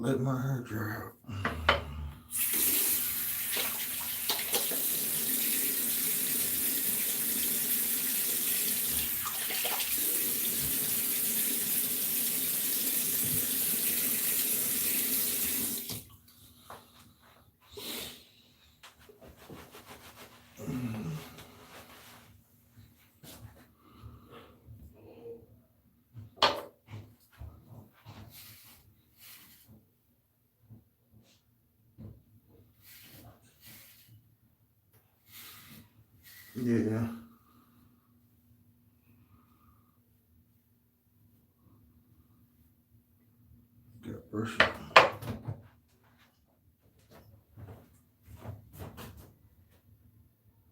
let my hair dry out. Yeah. Got brush it.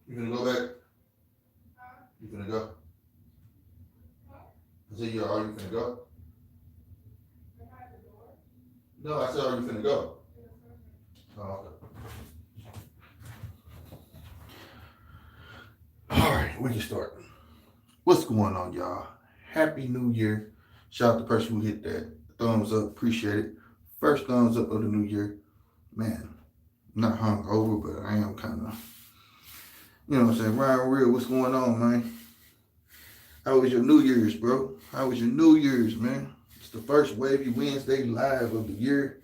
You gonna go back? You gonna go? I said, are you gonna go? No, I said, are you gonna go? Oh, okay. All right, we can start. What's going on, y'all? Happy New Year. Shout out to the person who hit that thumbs up. Appreciate it. First thumbs up of the new year. Man, not hungover, but I am kind of, you know what I'm saying? Ryan Real, what's going on, man? How was your New Year's, bro? How was your New Year's, man? It's the first Wavy Wednesday live of the year.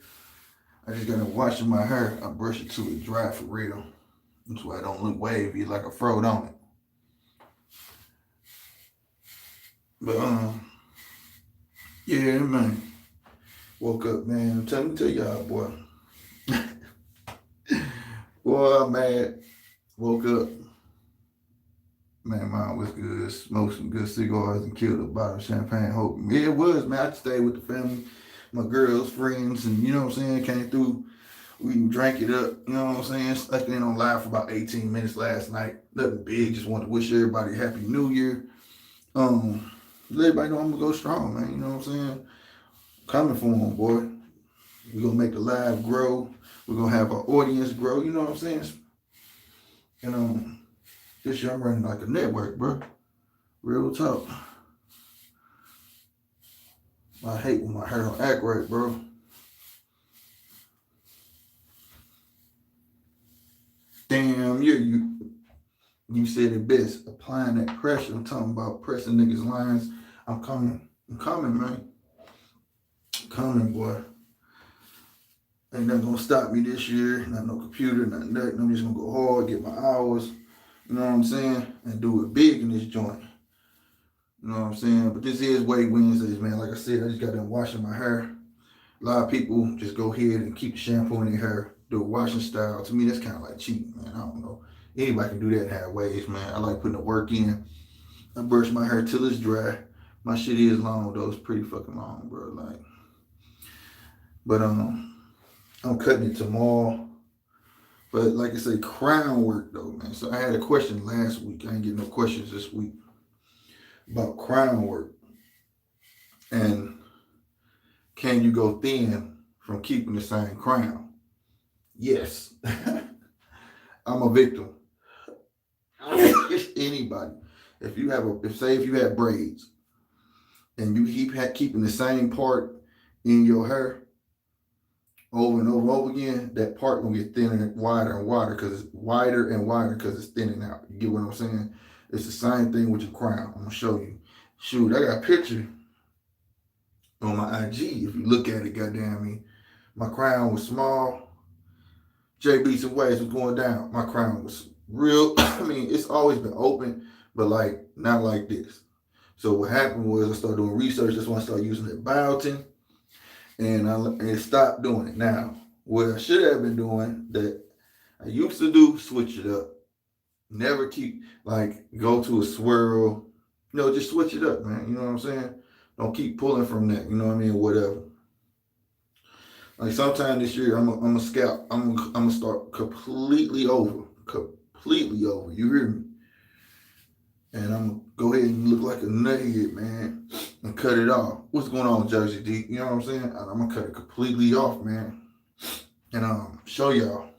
I just got to washing my hair. I brush it till it dry for real. That's why I don't look wavy like a fro on it. But yeah, man. Woke up, man. Tell y'all, boy. Boy, I'm mad. Woke up. Man, mine was good. Smoked some good cigars and killed a bottle of champagne. Hope it was, man. I stayed with the family, my girls, friends, and you know what I'm saying. Came through. We drank it up. You know what I'm saying. Stuck in on live for about 18 minutes last night. Nothing big. Just wanted to wish everybody a happy New Year. Let everybody know I'm gonna go strong, man. You know what I'm saying. Coming for them, boy. We're gonna make the live grow. We're gonna have our audience grow. You know what I'm saying. And this year I'm running like a network, bro. Real talk. I hate when my hair don't act right, bro. Damn, you said it best. Applying that pressure. I'm talking about pressing niggas' lines. I'm coming, man. I'm coming, boy. Ain't nothing gonna stop me this year. Not no computer, nothing. I'm just gonna go hard, get my hours. You know what I'm saying? And do it big in this joint. You know what I'm saying? But this is Wave Wednesdays, man. Like I said, I just got done washing my hair. A lot of people just go ahead and keep the shampoo in their hair, do a washing style. To me, that's kind of like cheating, man. I don't know. Anybody can do that and have waves, man. I like putting the work in. I brush my hair till it's dry. My shit is long, though. It's pretty fucking long, bro. Like, but I'm cutting it tomorrow. But like I say, crown work though, man. So I had a question last week. I ain't getting no questions this week about crown work. And can you go thin from keeping the same crown? Yes. I'm a victim. It's anybody. If you have braids and you keeping the same part in your hair over and over again, that part gonna get thinner and wider because it's wider and wider because it's thinning out. You get what I'm saying? It's the same thing with your crown. I'm gonna show you. Shoot, I got a picture on my IG. If you look at it, goddamn me, my crown was small. J Beats and Waves was going down. My crown was real. I mean, it's always been open, but like not like this. So what happened was I started doing research. That's when I started using that biotin. And it stopped doing it. Now, what I should have been doing that I used to do, switch it up. Never keep, like, go to a swirl. You know, just switch it up, man. You know what I'm saying? Don't keep pulling from that. You know what I mean? Whatever. Like, sometime this year, I'm a scalp. I'm going to start completely over. Completely over. You hear me? And I'm going to go ahead and look like a nugget, man, and cut it off. What's going on, Jersey D? You know what I'm saying? I'm going to cut it completely off, man. And show y'all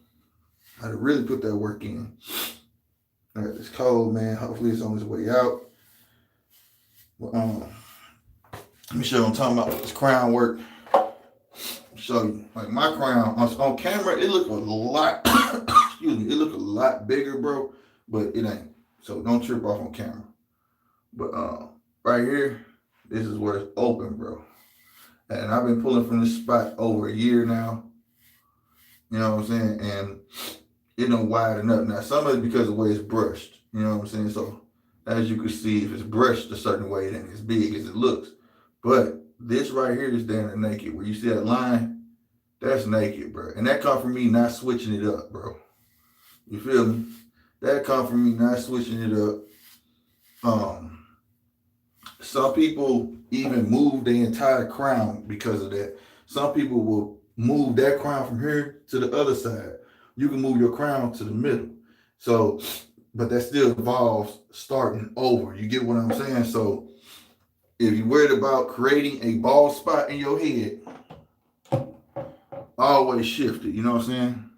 how to really put that work in. All right, it's cold, man. Hopefully it's on its way out. But, let me show you what I'm talking about. This crown work. show you. Like my crown on camera, it look a lot. Excuse me, it look a lot bigger, bro. But it ain't. So don't trip off on camera. But right here, this is where it's open, bro. And I've been pulling from this spot over a year now. You know what I'm saying? And it don't widen up. Now, some of it because of the way it's brushed. You know what I'm saying? So, as you can see, if it's brushed a certain way, it ain't as big as it looks. But this right here is down naked. Where you see that line, that's naked, bro. And that come from me not switching it up, bro. You feel me? That come from me not switching it up. Some people even move the entire crown because of that. Some people will move that crown from here to the other side. You can move your crown to the middle. So, but that still involves starting over. You get what I'm saying? So, if you're worried about creating a bald spot in your head, always shift it. You know what I'm saying?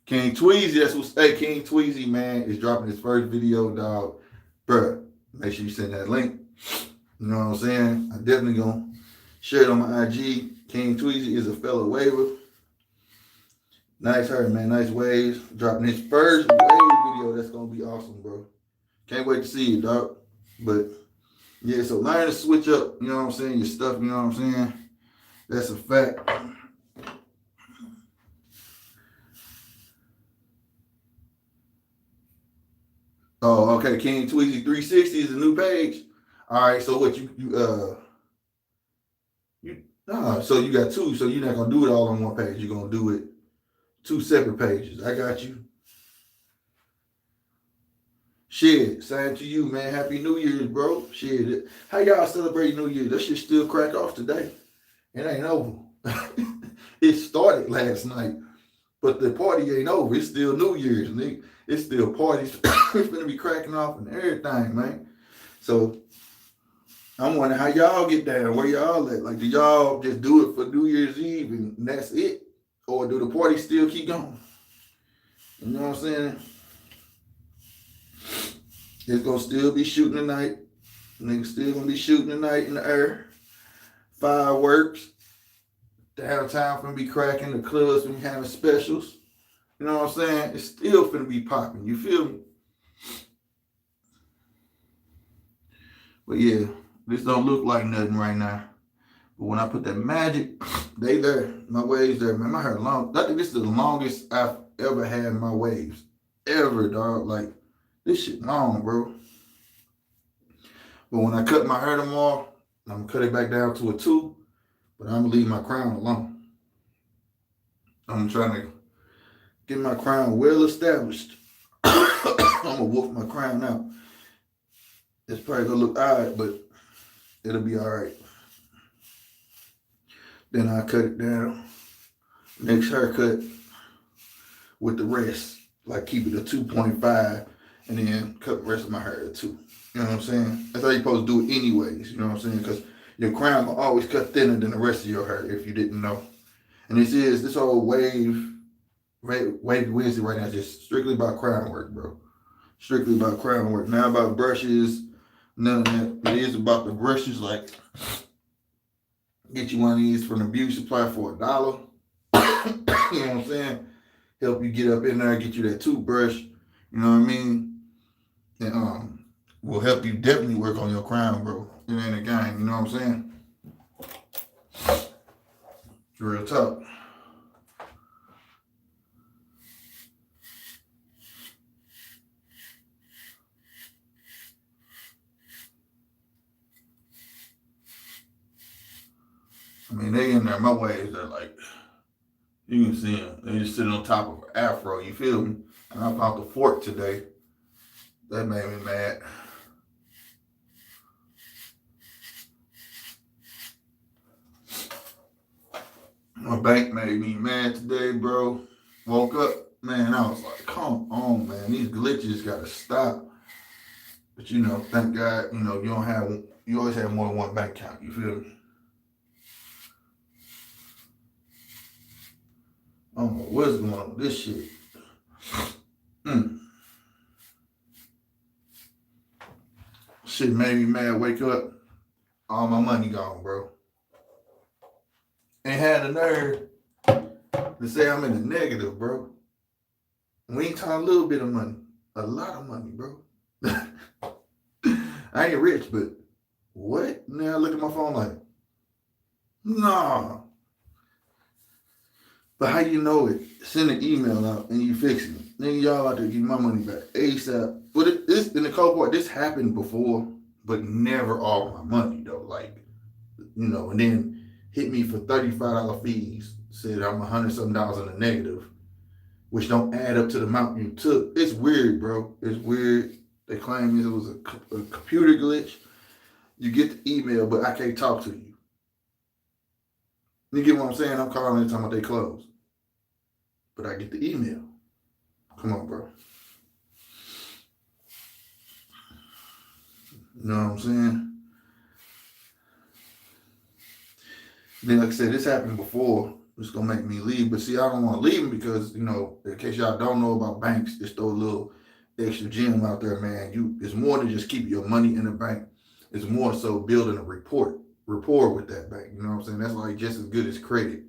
King Tweezy, that's what. Hey, King Tweezy, man, is dropping his first video, dog. Bruh, make sure you send that link. You know what I'm saying? I definitely gonna share it on my IG. King Tweezy is a fellow waver. Nice hair, man. Nice waves. Dropping his first wave video. That's gonna be awesome, bro. Can't wait to see it, dog. But yeah, so learn to switch up, you know what I'm saying, your stuff, you know what I'm saying? That's a fact. Oh, okay. King Tweezy 360 is a new page. All right, so what so you got two, so you're not gonna do it all on one page. You're gonna do it two separate pages. I got you. Shit, same to you, man. Happy New Year's, bro. Shit, how y'all celebrate New Year's? That shit still crack off today. It ain't over. It started last night, but the party ain't over. It's still New Year's, nigga. It's still parties. It's gonna be cracking off and everything, man. So I'm wondering how y'all get down. Where y'all at? Like, do y'all just do it for New Year's Eve and that's it, or do the party still keep going? You know what I'm saying? It's gonna still be shooting tonight. Niggas still gonna be shooting tonight in the air. Fireworks. Downtown finna be cracking. The clubs finna be having specials. You know what I'm saying? It's still finna be popping. You feel me? But yeah, this don't look like nothing right now. But when I put that magic, they there. My waves there, man. My hair long. I think this is the longest I've ever had my waves. Ever, dog. Like, this shit long, bro. But when I cut my hair tomorrow, I'm gonna cut it back down to a 2, but I'm gonna leave my crown alone. I'm trying to get my crown well established. I'm gonna wolf my crown out. It's probably gonna look odd, but it'll be all right. Then I cut it down. Next haircut with the rest, like keep it a 2.5, and then cut the rest of my hair at 2. You know what I'm saying? That's how you're supposed to do it anyways. You know what I'm saying? Because your crown will always cut thinner than the rest of your hair if you didn't know. And this whole wavy Wednesday right now is just strictly about crown work, bro. Strictly about crown work. Not about brushes, none of that. It is about the brushes. Like, get you one of these from the beauty supply for $1. You know what I'm saying? Help you get up in there, get you that toothbrush. You know what I mean? And will help you definitely work on your crown, bro. It ain't a game. You know what I'm saying? Real talk. I mean, they in there. My waves are like, you can see them. They just sitting on top of an afro. You feel me? And I found the fork today. That made me mad. My bank made me mad today, bro. Woke up, man, I was like, come on, man. These glitches gotta stop. But you know, thank God, you know, you always have more than one bank account, you feel me? I don't know what's going on with this shit. Shit made me mad, wake up, all my money gone, bro. and had the nerve to say I'm in the negative, bro. We ain't talking a little bit of money. A lot of money, bro. I ain't rich, but what? Now I look at my phone like, nah. But how you know it? Send an email out and you fix it. Nigga, y'all out there give my money back ASAP. But this in the cold part, this happened before, but never all my money though. Like, and then hit me for $35 fees. Said I'm $100 something in the negative, which don't add up to the amount you took. It's weird, bro. It's weird. They claim it was a computer glitch. You get the email, but I can't talk to you. You get what I'm saying? I'm calling and talking about they closed. But I get the email. Come on, bro. You know what I'm saying? Then, like I said, this happened before. It's going to make me leave. But see, I don't want to leave them because, in case y'all don't know about banks, just throw a little extra gem out there, man. It's more than just keeping your money in the bank. It's more so building a rapport with that bank. You know what I'm saying? That's like just as good as credit.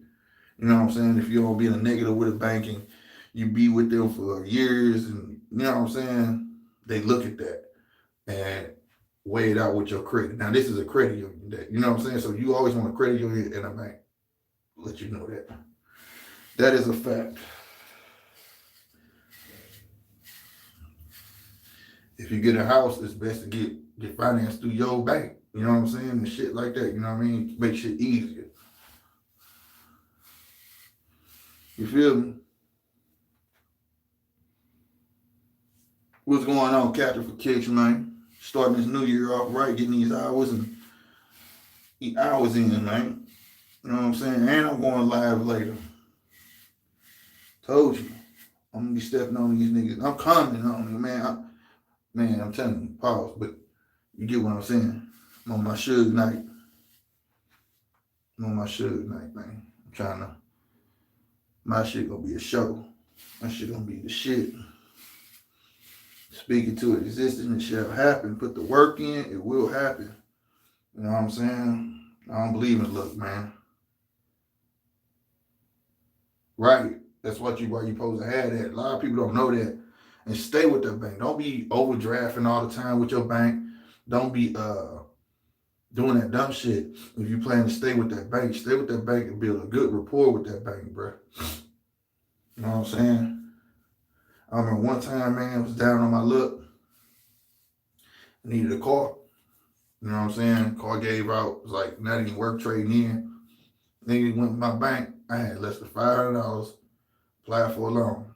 You know what I'm saying? If you don't be in a negative with a banking, you be with them for years, and you know what I'm saying? They look at that and weigh it out with your credit. Now, this is a credit union that, you know what I'm saying? So you always want a credit union in a bank. Let you know that. That is a fact. If you get a house, it's best to get financed through your bank. You know what I'm saying? And shit like that. You know what I mean? Make shit easier. You feel me? What's going on, Captain for Kicks, man? Starting this new year off right, getting these hours in, man. You know what I'm saying? And I'm going live later. Told you. I'm going to be stepping on these niggas. I'm coming on you, man. I'm telling you, pause, but you get what I'm saying. I'm on my Suge night. Man. I'm trying to, my shit gonna be a show. My shit gonna be the shit. Speaking to it existing, it shall happen. Put the work in, it will happen. You know what I'm saying? I don't believe in luck, man. Right. That's why you supposed to have that. A lot of people don't know that. And stay with that bank. Don't be overdrafting all the time with your bank. Don't be doing that dumb shit. If you plan to stay with that bank and build a good rapport with that bank, bro. You know what I'm saying? I remember one time, man, I was down on my luck. I needed a car. You know what I'm saying? Car gave out. It was like not even worth trading in. Nigga went to my bank. I had less than $500. Applied for a loan.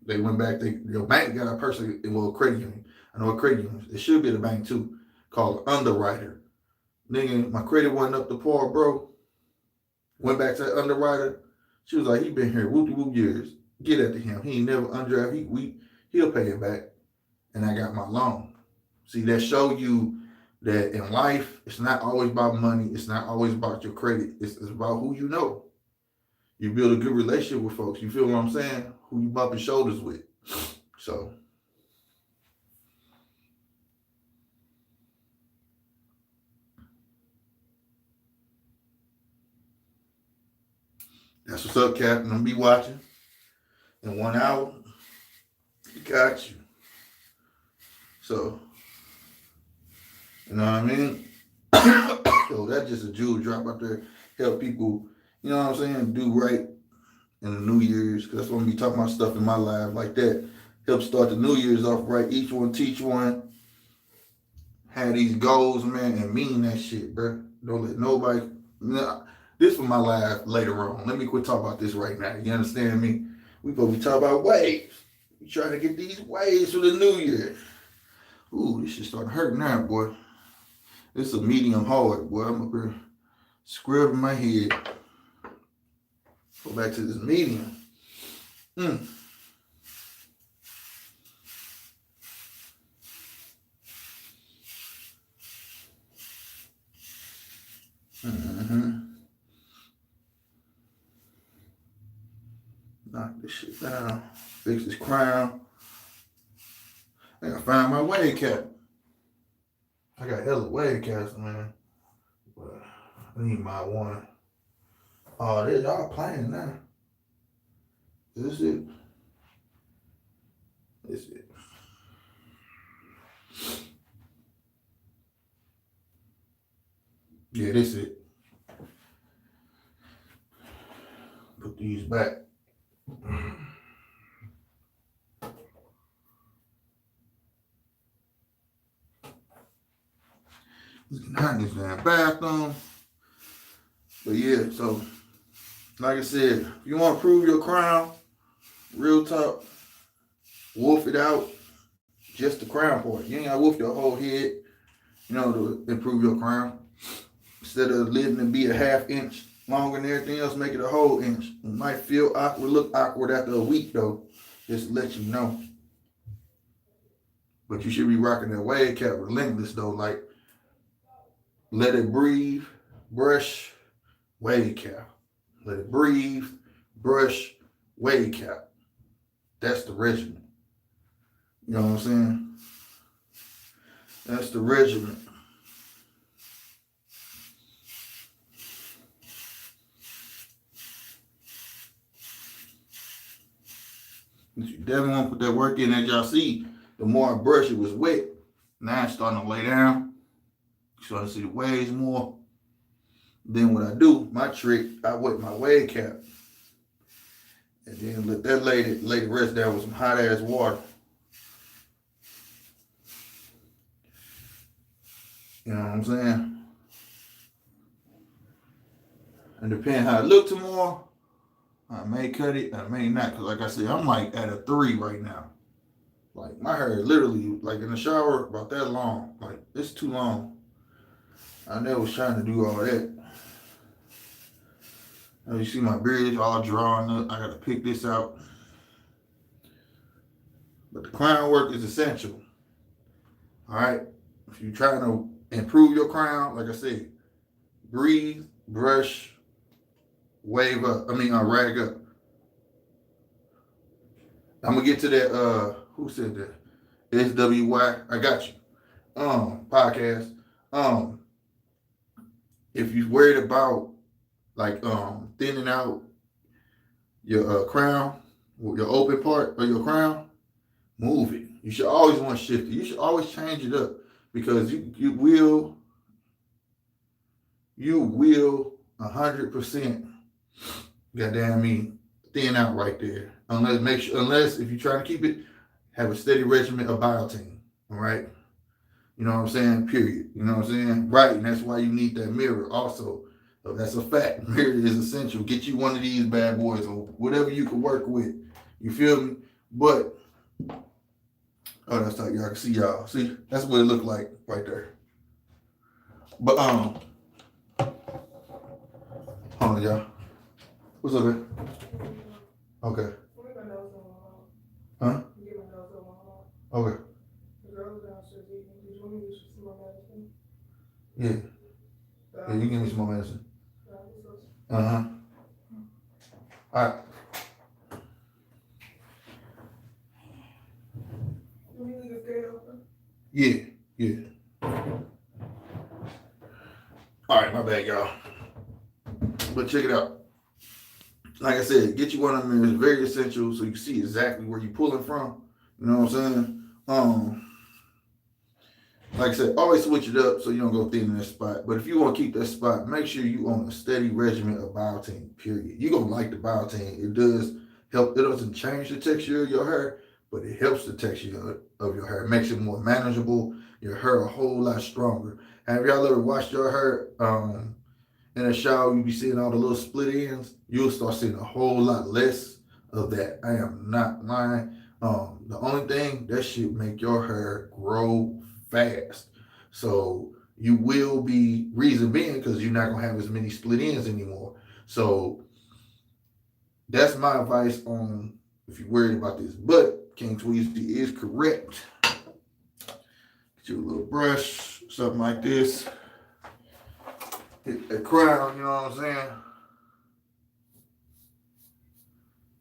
They went back. Your bank got a person, a credit union. I know a credit union. It should be the bank too, called underwriter. Nigga, my credit wasn't up to par, bro. Went back to the underwriter. She was like, he been here whoop years. Get at him. He ain't never underdraft. He'll pay it back. And I got my loan. See, that show you that in life, it's not always about money. It's not always about your credit. It's about who you know. You build a good relationship with folks. You feel what I'm saying? Who you bumping shoulders with. So. That's what's up, Captain. I'm going to be watching. In 1 hour, we got you. So, you know what I mean? So that's just a jewel drop out there. Help people, you know what I'm saying, do right in the New Year's. Because that's when we talk about stuff in my life like that. Help start the New Year's off right. Each one teach one. Have these goals, man, and mean that shit, bro. Don't let nobody. This for my life later on. Let me quit talking about this right now. You understand me? We supposed to be talking about waves. We trying to get these waves for the New Year. Ooh, this shit starting hurting now, boy. It's a medium hard, boy. I'm up here scrubbing my head. Go back to this medium. Knock this shit down. Fix this crown. I gotta find my wave cap. I got hella wave caps, man. But I need my one. Oh, they y'all playing now. This it. This it. Yeah, this it. Put these back. Not in this damn bathroom. But yeah, so like I said, if you want to prove your crown, real talk, wolf it out. Just the crown part. You ain't gotta wolf your whole head, to improve your crown. Instead of letting it be a ½ inch longer than everything else, make it a whole inch. It might feel awkward, look awkward after a week though. Just to let you know. But you should be rocking that wave cap relentless though. Like, let it breathe, brush, wave cap. Let it breathe, brush, wave cap. That's the regimen. You know what I'm saying? That's the regimen. You definitely want to put that work in. As y'all see, the more I brush, it was wet. Now it's starting to lay down. You start to see the waves more. Then what I do, my trick, I wet my wave cap. And then let that lady rest down with some hot ass water. You know what I'm saying? And depending how it look tomorrow, I may cut it, I may not. Because like I said, I'm like at a 3 right now. Like my hair literally, like in the shower, about that long. Like it's too long. I never was trying to do all that. Now you see my beard all drawn up. I got to pick this out. But the crown work is essential. All right? If you're trying to improve your crown, like I said, breathe, brush, rag up. I'm gonna get to that. Who said that? SWY. I got you. Podcast. If you're worried about like thinning out your crown, your open part of your crown, move it. You should always want to shift it. You should always change it up because you will 100% goddamn me thin out right there. Unless if you're trying to keep it, have a steady regimen of biotin. All right. You know what I'm saying? Period. You know what I'm saying? Right. And that's why you need that mirror also. So that's a fact. Mirror is essential. Get you one of these bad boys or whatever you can work with. You feel me? But that's like y'all can see y'all. See, that's what it looked like right there. But hold on, y'all. What's up, man? Okay. Huh? Okay. Yeah. Yeah, you give me some more medicine. Uh-huh. All right. Yeah, yeah. All right, my bad, y'all. But check it out. Like I said, get you one of them. It's very essential so you see exactly where you're pulling from. You know what I'm saying? Like I said, always switch it up so you don't go thin in that spot. But if you want to keep that spot, make sure you on a steady regimen of biotin, period. You're going to like the biotin. It does help. It doesn't change the texture of your hair, but it helps the texture of your hair. It makes it more manageable. Your hair a whole lot stronger. Have y'all ever washed your hair in a shower? You be seeing all the little split ends. You'll start seeing a whole lot less of that. I am not lying. The only thing, that shit make your hair grow fast. So you will be, reason being, because you're not going to have as many split ends anymore. So that's my advice on if you're worried about this. But King Tweezy is correct. Get you a little brush, something like this. Hit that crown, you know what I'm saying?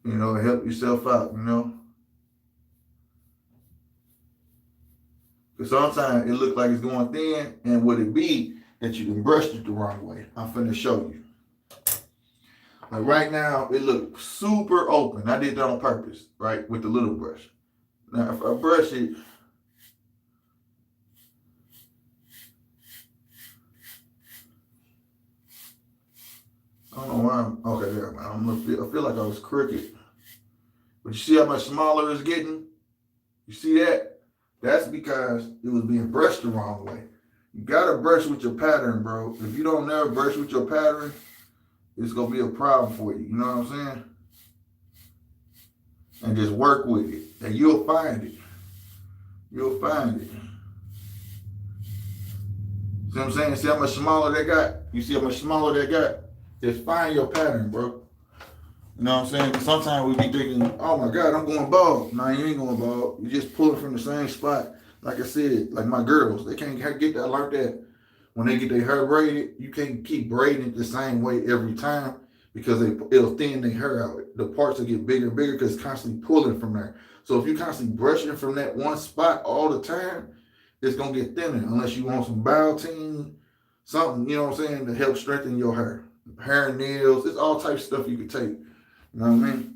You know, help yourself out, you know? Because sometimes it looks like it's going thin, and would it be that you done brushed it the wrong way? I'm finna show you. Like right now, it looks super open. I did that on purpose, right? With the little brush. Now, if I brush it, I don't know why okay, there, man. I feel like I was crooked. But you see how much smaller it's getting? You see that? That's because it was being brushed the wrong way. You gotta brush with your pattern, bro. If you don't never brush with your pattern, it's gonna be a problem for you. You know what I'm saying? And just work with it. And you'll find it. You'll find it. See what I'm saying? See how much smaller they got? You see how much smaller they got? Just find your pattern, bro. You know what I'm saying? Sometimes we be thinking, oh my God, I'm going bald. No, you ain't going bald. You just pulling from the same spot. Like I said, like my girls, they can't get that like that. When they get their hair braided, you can't keep braiding it the same way every time because it'll thin their hair out. The parts will get bigger and bigger because it's constantly pulling from there. So if you're constantly brushing from that one spot all the time, it's going to get thinner unless you want some biotin, something, you know what I'm saying, to help strengthen your hair. Hair and nails, it's all types of stuff you can take. You know what I mean?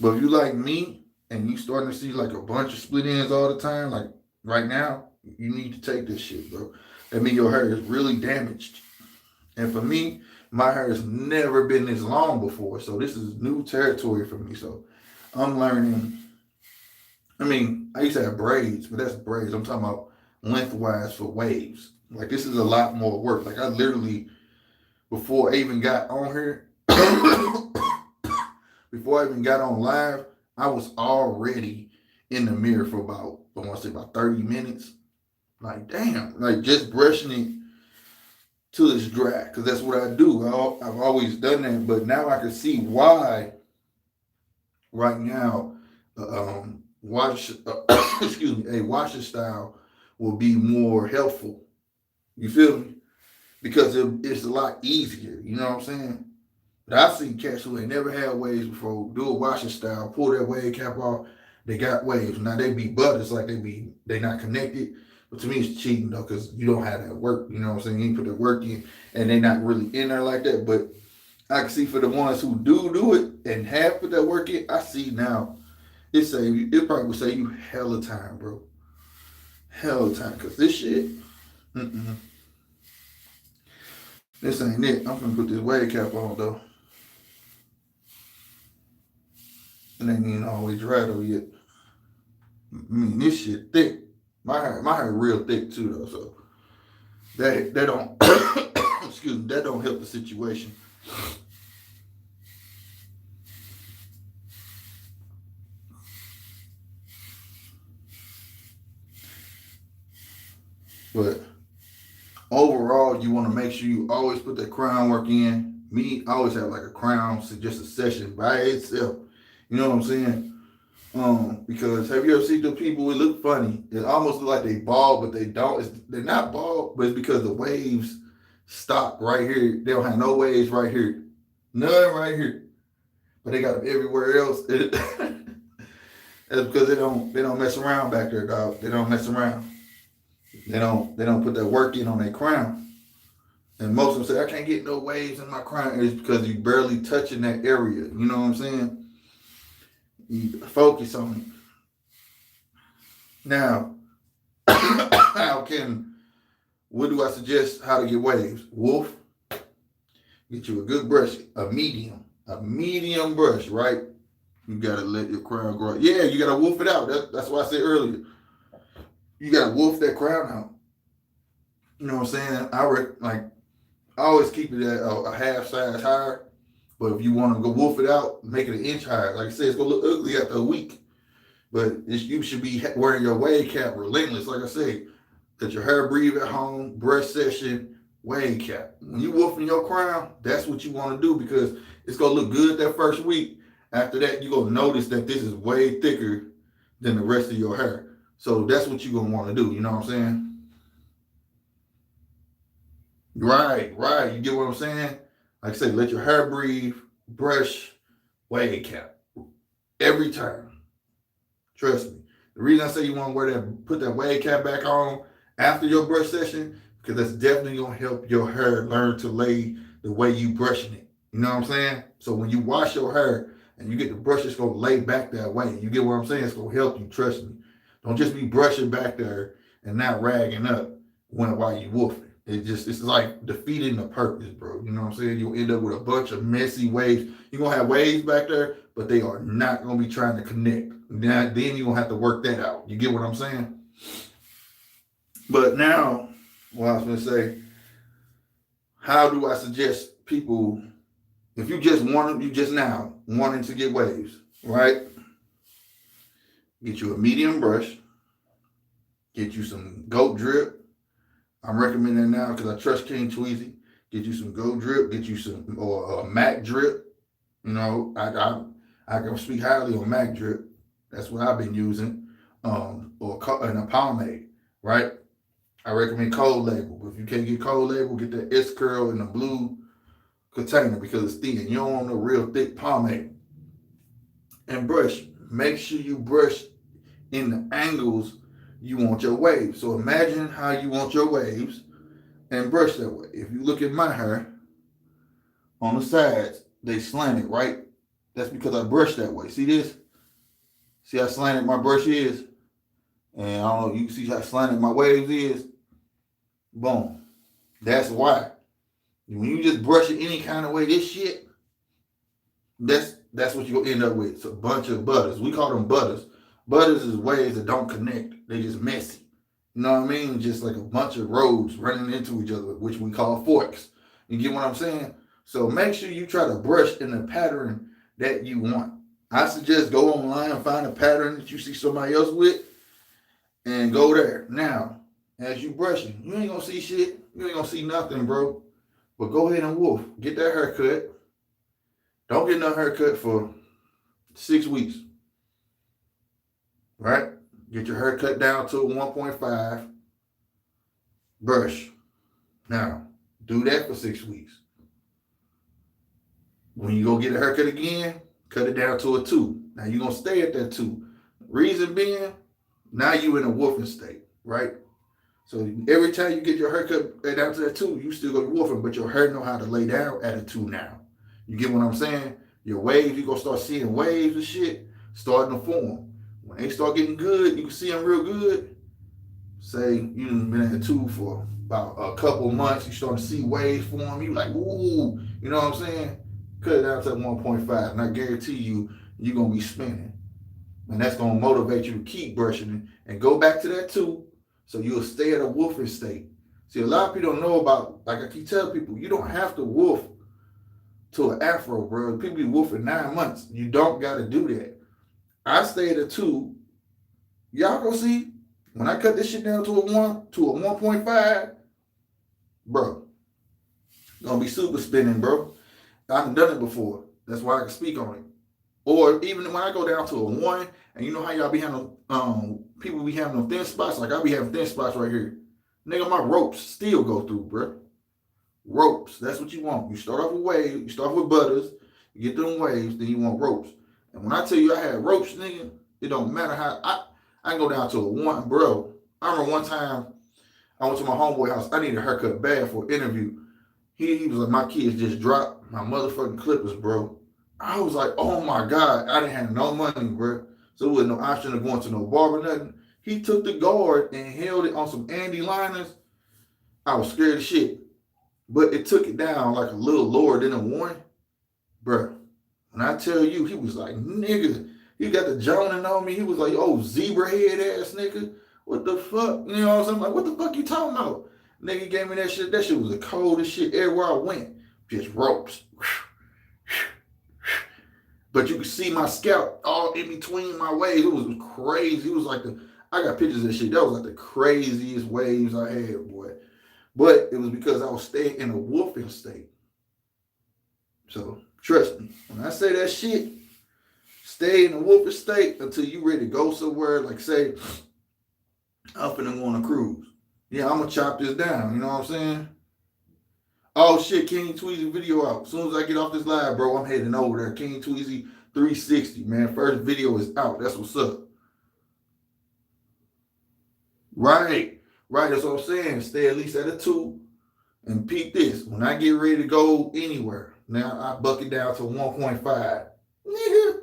But if you like me and you starting to see like a bunch of split ends all the time, like right now, you need to take this shit, bro. That means your hair is really damaged. And for me, my hair has never been this long before. So this is new territory for me. So I'm learning. I mean, I used to have braids, but that's braids. I'm talking about lengthwise for waves. Like this is a lot more work. Like I literally, before I even got on here, before I even got on live, I was already in the mirror for about, I want to say about 30 minutes. Like, damn, like just brushing it till it's dry, because that's what I do. I've always done that, but now I can see why right now, excuse me, a washer style will be more helpful. You feel me? Because it's a lot easier. You know what I'm saying? But I've seen cats who ain't never had waves before do a washing style, pull their wave cap off, they got waves. Now they be butters, like they not connected. But to me, it's cheating though, because you don't have that work. You know what I'm saying? You ain't put the work in, and they not really in there like that. But I can see for the ones who do it and have put that work in, I see now it probably would save you hella time, bro. Hella time, because this shit, this ain't it. I'm gonna put this wave cap on though. It ain't even always dry though yet. I mean, this shit thick. My hair real thick too though, so that don't excuse me, that don't help the situation. But overall, you want to make sure you always put that crown work in. Me, I always have like a crown, so just a session by itself. You know what I'm saying? Because have you ever seen the people who look funny? It almost look like they bald, but they don't. They're not bald, but it's because the waves stop right here. They don't have no waves right here. None right here. But they got them everywhere else. That's because they don't mess around back there, dog. They don't mess around. They don't put that work in on their crown. And most of them say, I can't get no waves in my crown. It's because you barely touching that area. You know what I'm saying? You focus on it. Now, what do I suggest how to get waves? Wolf, get you a good brush, a medium brush, right? You gotta let your crown grow. Yeah, you gotta wolf it out. That's what I said earlier. You gotta wolf that crown out. You know what I'm saying? I always keep it at a half size higher. But if you want to go wolf it out, make it an inch higher. Like I said, it's gonna look ugly after a week. But you should be wearing your wave cap relentless. Like I said, let your hair breathe at home, brush session, wave cap. When you wolfing your crown, that's what you want to do, because it's gonna look good that first week. After that, you're gonna notice that this is way thicker than the rest of your hair. So that's what you're gonna want to do. You know what I'm saying? Right. You get what I'm saying? Like I said, let your hair breathe, brush, wave cap. Every time. Trust me. The reason I say you want to put that wave cap back on after your brush session, because that's definitely gonna help your hair learn to lay the way you brushing it. You know what I'm saying? So when you wash your hair and you get the brush, it's gonna lay back that way. You get what I'm saying? It's gonna help you. Trust me. Don't just be brushing back there and not ragging up while you woofing. It's like defeating the purpose, bro. You know what I'm saying? You'll end up with a bunch of messy waves. You're gonna have waves back there, but they are not gonna be trying to connect. Then you're gonna have to work that out. You get what I'm saying? But now, what I was gonna say, how do I suggest people, if you just wanting to get waves, right? Get you a medium brush, get you some goat drip. I'm recommending now because I trust King Tweezy. Get you some goat drip, get you some or Mac drip. You know, I can speak highly on Mac drip. That's what I've been using. And a pomade, right? I recommend Cold Label. But if you can't get Cold Label, get the S Curl in the blue container because it's thin. You don't want a real thick pomade. And brush. Make sure you brush in the angles you want your waves. So imagine how you want your waves and brush that way. If you look at my hair, on the sides, they slanted, right? That's because I brush that way. See this? See how slanted my brush is? And I don't know, you can see how slanted my waves is? Boom. That's why. When you just brush it any kind of way, this shit, that's what you'll end up with. It's a bunch of butters. We call them butters. Butters is waves that don't connect. They just messy. You know what I mean? Just like a bunch of roads running into each other, which we call forks. You get what I'm saying? So make sure you try to brush in the pattern that you want. I suggest go online and find a pattern that you see somebody else with and go there. Now, as you brushing, you ain't gonna see shit. You ain't gonna see nothing, bro. But go ahead and woof. Get that haircut. Don't get no haircut for 6 weeks. Right? Get your hair cut down to a 1.5. Brush. Now, do that for 6 weeks. When you go get a haircut again, cut it down to a 2. Now, you're going to stay at that 2. Reason being, now you in a woofing state, right? So every time you get your haircut down to that 2, you still go to woofing, but your hair know how to lay down at a 2 now. You get what I'm saying? Your waves, you're going to start seeing waves and shit starting to form. When they start getting good, you can see them real good. Say you've been at a 2 for about a couple months, you start to see waves form. You like, ooh, you know what I'm saying? Cut it down to 1.5, and I guarantee you, you're gonna be spinning, and that's gonna motivate you to keep brushing and go back to that 2, so you'll stay at a woofing state. See, a lot of people don't know about. Like I keep telling people, you don't have to woof to an afro, bro. People be woofing 9 months. You don't got to do that. I stay at a 2. Y'all gonna see when I cut this shit down to a 1.5, bro. Gonna be super spinning, bro. I've done it before. That's why I can speak on it. Or even when I go down to a 1, and you know how y'all be having people be having them thin spots, like I be having thin spots right here. Nigga, my ropes still go through, bro. Ropes. That's what you want. You start off with waves. You start with butters. You get them waves, then you want ropes. And when I tell you I had ropes, nigga, it don't matter how I can go down to a 1, bro. I remember one time I went to my homeboy house. I needed a haircut bad for an interview. He was like, my kids just dropped my motherfucking clippers, bro. I was like, oh my God, I didn't have no money, bro. So there was no option of going to no barber, nothing. He took the guard and held it on some Andy liners. I was scared of shit. But it took it down like a little lower than a 1. Bro, when I tell you, he was like, nigga, he got the joning on me. He was like, oh, zebra head ass nigga. What the fuck? You know what I'm saying? I'm like, what the fuck you talking about? Nigga gave me that shit. That shit was the coldest shit everywhere I went. Just ropes. But you could see my scalp all in between my waves. It was crazy. It was like I got pictures of that shit. That was like the craziest waves I had, boy. But it was because I was staying in a woofing state. So trust me, when I say that shit, stay in a woofing state until you ready to go somewhere. Like say, I'm finna go on a cruise. Yeah, I'm gonna chop this down. You know what I'm saying? Oh shit, King Tweezy video out. As soon as I get off this live, bro, I'm heading over there. King Tweezy 360, man. First video is out. That's what's up. Right. Right, that's what I'm saying. Stay at least at a 2. And peep this. When I get ready to go anywhere, now I buck it down to 1.5. Nigga.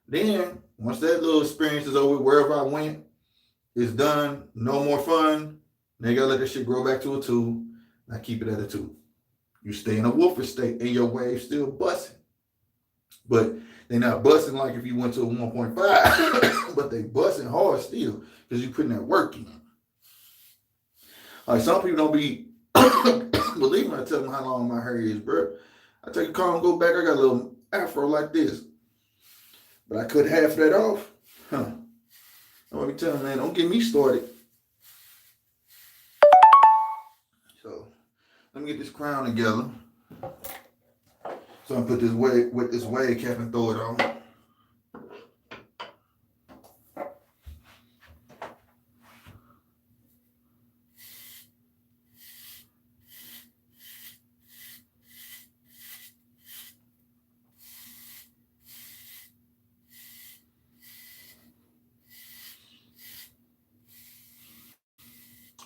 Then, once that little experience is over, wherever I went, it's done. No more fun. Nigga, let that shit grow back to a 2. Now keep it at a 2. You stay in a woofer state and your wave's still busting. But they're not busting like if you went to a 1.5, but they busting hard still because you putting that work in. Like some people don't be believe me, I tell them how long my hair is, bro. I take a comb and go back. I got a little afro like this. But I cut half that off. Huh. Let me tell you, man, don't get me started. So let me get this crown together. So I'm put this wave with this wave cap and throw it on.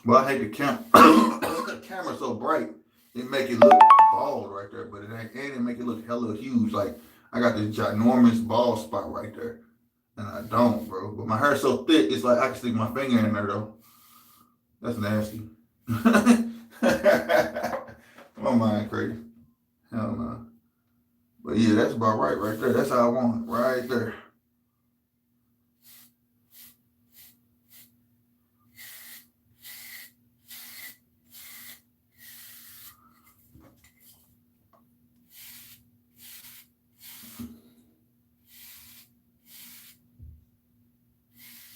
But I hate the camera. The camera's so bright, it make it look bald right there, but it ain't, and it make it look hella huge. Like I got this ginormous bald spot right there, and I don't, bro. But my hair's so thick, it's like I can stick my finger in there though. That's nasty. My mind crazy. Hell no. But yeah, that's about right there. That's how I want it, right there.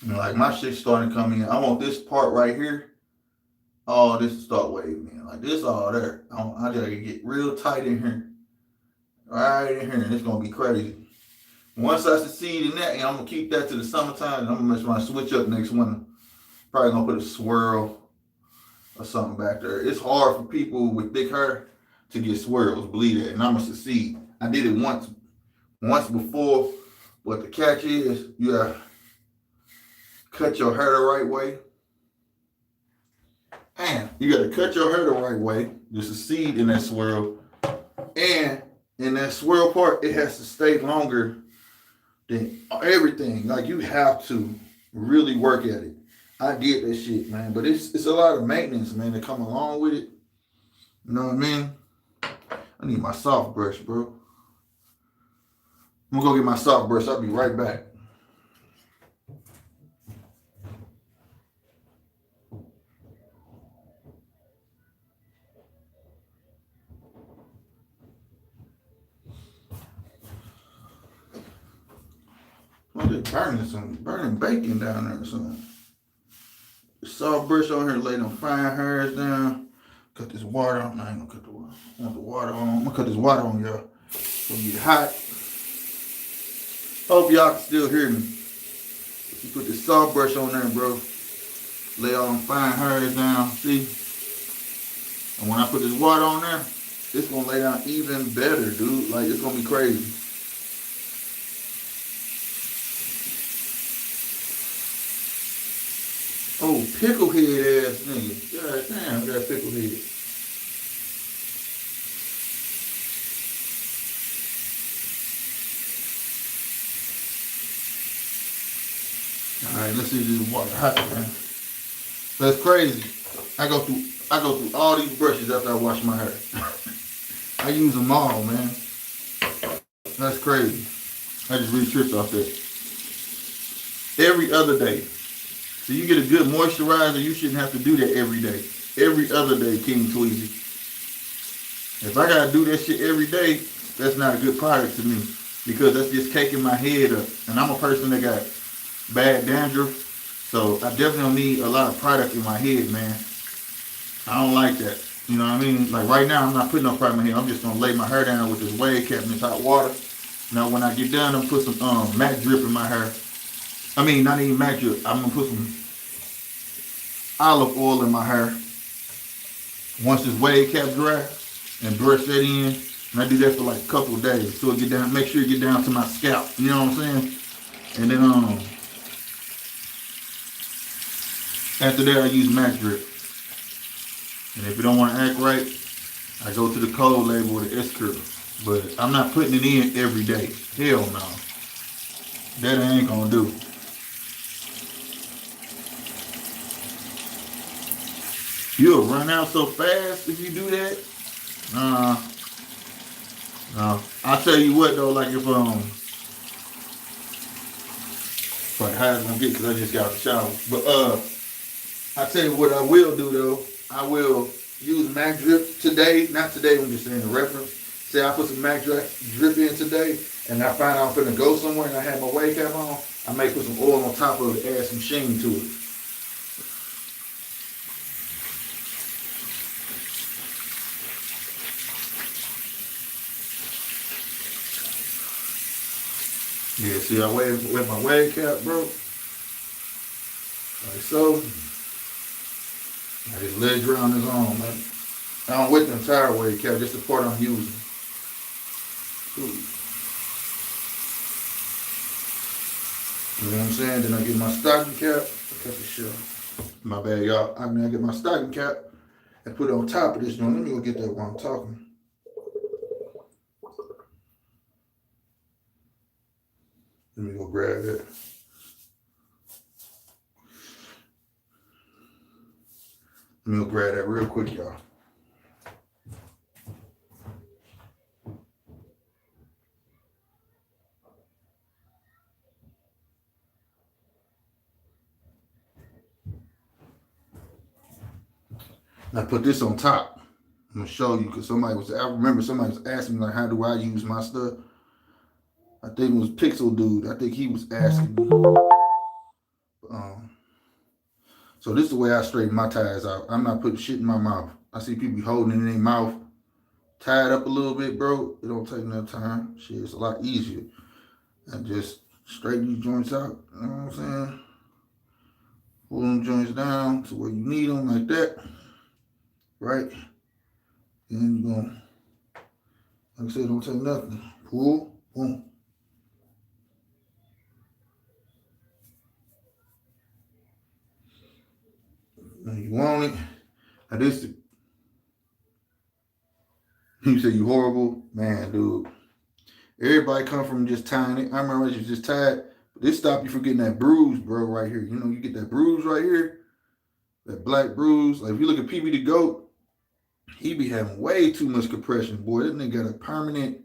And like my shit's starting to come in. I want this part right here. All this to start waving in. Like this all there. I just gotta get real tight in here. Right in here. And it's gonna be crazy. Once I succeed in that, and I'm gonna keep that to the summertime, and I'm gonna try to switch up next winter. Probably gonna put a swirl or something back there. It's hard for people with thick hair to get swirls, believe that, and I'm gonna succeed. I did it once before, but the catch is you gotta cut your hair the right way. And you gotta cut your hair the right way to succeed in that swirl. And in that swirl part, it has to stay longer than everything. Like you have to really work at it. I did that shit, man. But it's a lot of maintenance, man, to come along with it. You know what I mean? I need my soft brush, bro. I'm gonna go get my soft brush. I'll be right back. I'm just burning bacon down there or something. Soft brush on here, lay them fine hairs down. Cut this water on. I ain't gonna cut the water. I want the water on. I'm gonna cut this water on, y'all. It's gonna get hot. Hope y'all can still hear me. You put this soft brush on there, bro. Lay all them fine hairs down. See? And when I put this water on there, it's gonna lay down even better, dude. Like it's gonna be crazy. Oh, picklehead ass nigga. God damn, I got picklehead. Alright, let's see this water hot, man. That's crazy. I go through all these brushes after I wash my hair. I use them all, man. That's crazy. I just really tripped off that. Every other day. So you get a good moisturizer, you shouldn't have to do that every day. Every other day, King Tweezy. If I gotta do that shit every day, that's not a good product to me. Because that's just caking my head up. And I'm a person that got bad dandruff. So I definitely don't need a lot of product in my head, man. I don't like that. You know what I mean? Like right now, I'm not putting no product in my head. I'm just gonna lay my hair down with this wave cap in this hot water. Now when I get done, I'm gonna put some Mac drip in my hair. I mean, not even Mac drip. I'm gonna put some olive oil in my hair. Once this wave cap dry, and brush that in. And I do that for like a couple of days. So it get down, make sure it get down to my scalp. You know what I'm saying? And then after that I use Mac drip. And if it don't want to act right, I go to the cold label with the S curl. But I'm not putting it in every day. Hell no. That I ain't gonna do. You'll run out so fast if you do that. Nah, no. I'll tell you what though, like if like how it's gonna get because I just got out the shower. But I tell you what I will do though. I will use Mac Drip today. Not today. I'm just saying a reference. Say I put some Mac Drip in today, and I find out I'm gonna go somewhere, and I have my wave cap on. I may put some oil on top of it, add some sheen to it. Yeah, see, I with my wave cap, bro. Like so. I just let it dry on his own, man. I don't wet the entire wave cap, just the part I'm using. Ooh. You know what I'm saying? Then I get my stocking cap. Cut the shit. My bad, y'all. I get my stocking cap and put it on top of this joint. Let me go get that while I'm talking. Let me go grab that. Let me go grab that real quick, y'all. And I put this on top. I'm gonna show you because I remember somebody was asking me like, how do I use my stuff? I think it was Pixel Dude. I think he was asking me. So this is the way I straighten my ties out. I'm not putting shit in my mouth. I see people holding it in their mouth, tied up a little bit, bro. It don't take enough time. Shit, it's a lot easier. And just straighten these joints out. You know what I'm saying? Pull them joints down to where you need them like that. Right? Then you're going, like I said, don't take nothing. Pull, boom. When you want it. Now this, you say you horrible? Man, dude. Everybody come from just tying it. I remember I just tied. But this stop you from getting that bruise, bro, right here. You know, you get that bruise right here. That black bruise. Like if you look at PB the GOAT, he be having way too much compression, boy. That nigga got a permanent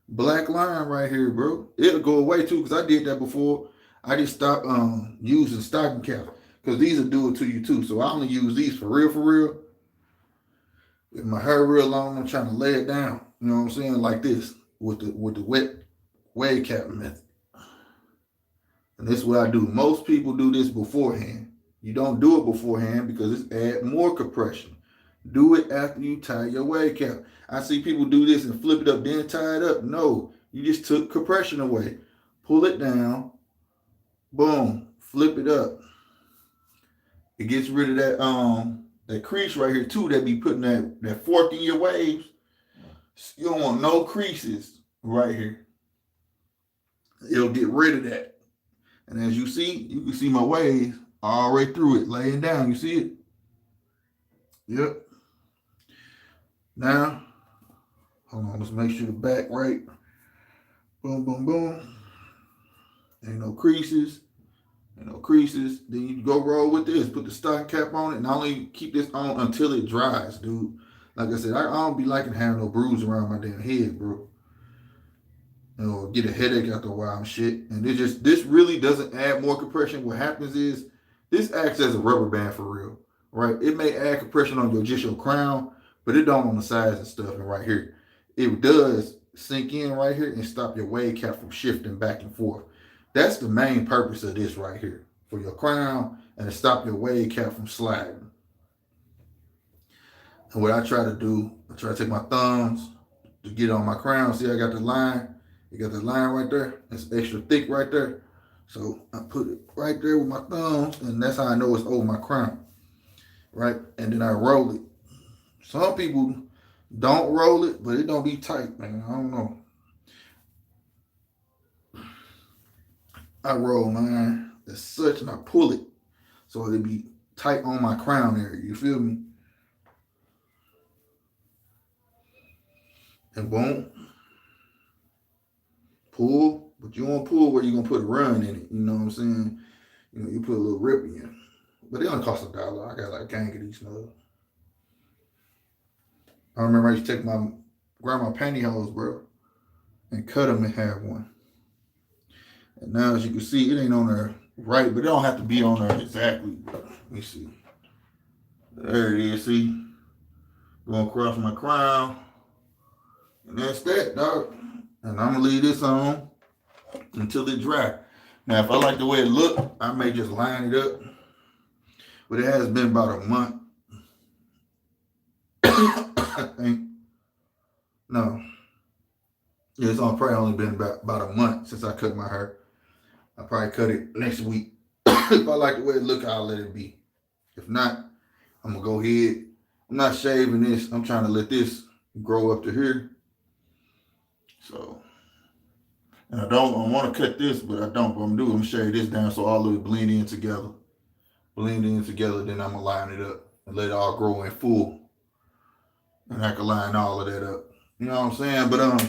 black line right here, bro. It'll go away too, because I did that before. I just stopped using stocking caps. Because these will do it to you too. So I only use these for real, for real. With my hair real long, I'm trying to lay it down. You know what I'm saying? Like this. With the wet wave cap method. And this is what I do. Most people do this beforehand. You don't do it beforehand because it's add more compression. Do it after you tie your wave cap. I see people do this and flip it up, then tie it up. No, you just took compression away. Pull it down. Boom. Flip it up. It gets rid of that crease right here too that be putting that fork in your waves. You don't want no creases right here. It'll get rid of that. And as you can see my waves all right through it, laying down. You see it? Yep. Now, hold on, let's make sure the back right. Boom, boom, boom. Ain't no creases. Ain't no creases. Then you go roll with this. Put the stocking cap on it, and only keep this on until it dries, dude. Like I said, I don't be liking having no bruise around my damn head, bro. You know, get a headache after a while and shit. And this really doesn't add more compression. What happens is this acts as a rubber band for real, right? It may add compression on your crown, but it don't on the sides and stuff. And right here, it does sink in right here and stop your wave cap from shifting back and forth. That's the main purpose of this right here, for your crown and to stop your wave cap from sliding. And what I try to do, I try to take my thumbs to get on my crown. See, I got the line. You got the line right there. It's extra thick right there. So I put it right there with my thumbs, and that's how I know it's over my crown. Right? And then I roll it. Some people don't roll it, but it don't be tight, man. I don't know. I roll mine as such, and I pull it so it'll be tight on my crown area. You feel me? and boom, pull. But you won't pull where you're gonna put a run in it. You know what I'm saying? You know, you put a little rip in. But they only cost $1. I got like a gang of these nuts. I remember I used to take my grandma pantyhose, bro, and cut them in half one. And now, as you can see, it ain't on there right, but it don't have to be on there exactly. Let me see. There it is. See, going across my crown, and that's that, dog. And I'm gonna leave this on until it dry. Now, if I like the way it look, I may just line it up. But it has been about a month. I think. No. Yeah, it's probably only been about a month since I cut my hair. I'll probably cut it next week. If I like the way it look, I'll let it be. If not, I'm gonna go ahead. I'm not shaving this. I'm trying to let this grow up to here. So, and I want to cut this, but I don't. But I'm gonna shave this down so all of it blend in together. Blend in together, then I'm gonna line it up and let it all grow in full. And I can line all of that up. You know what I'm saying? But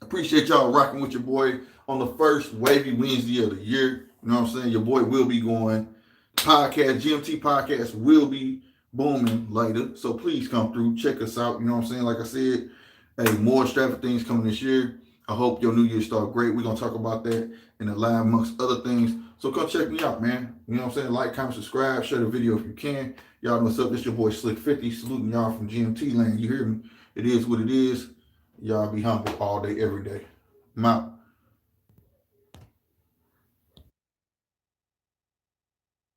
appreciate y'all rocking with your boy on the first Wavy Wednesday of the year. You know what I'm saying? Your boy will be going. The podcast, GMT podcast, will be booming later. So please come through. Check us out. You know what I'm saying? Like I said, hey, more Stratford things coming this year. I hope your new year start great. We're going to talk about that in the live amongst other things. So come check me out, man. You know what I'm saying? Like, comment, subscribe, share the video if you can. Y'all know what's up. This your boy Slick50 saluting y'all from GMT land. You hear me? It is what it is. Y'all be humble all day, every day. I'm out.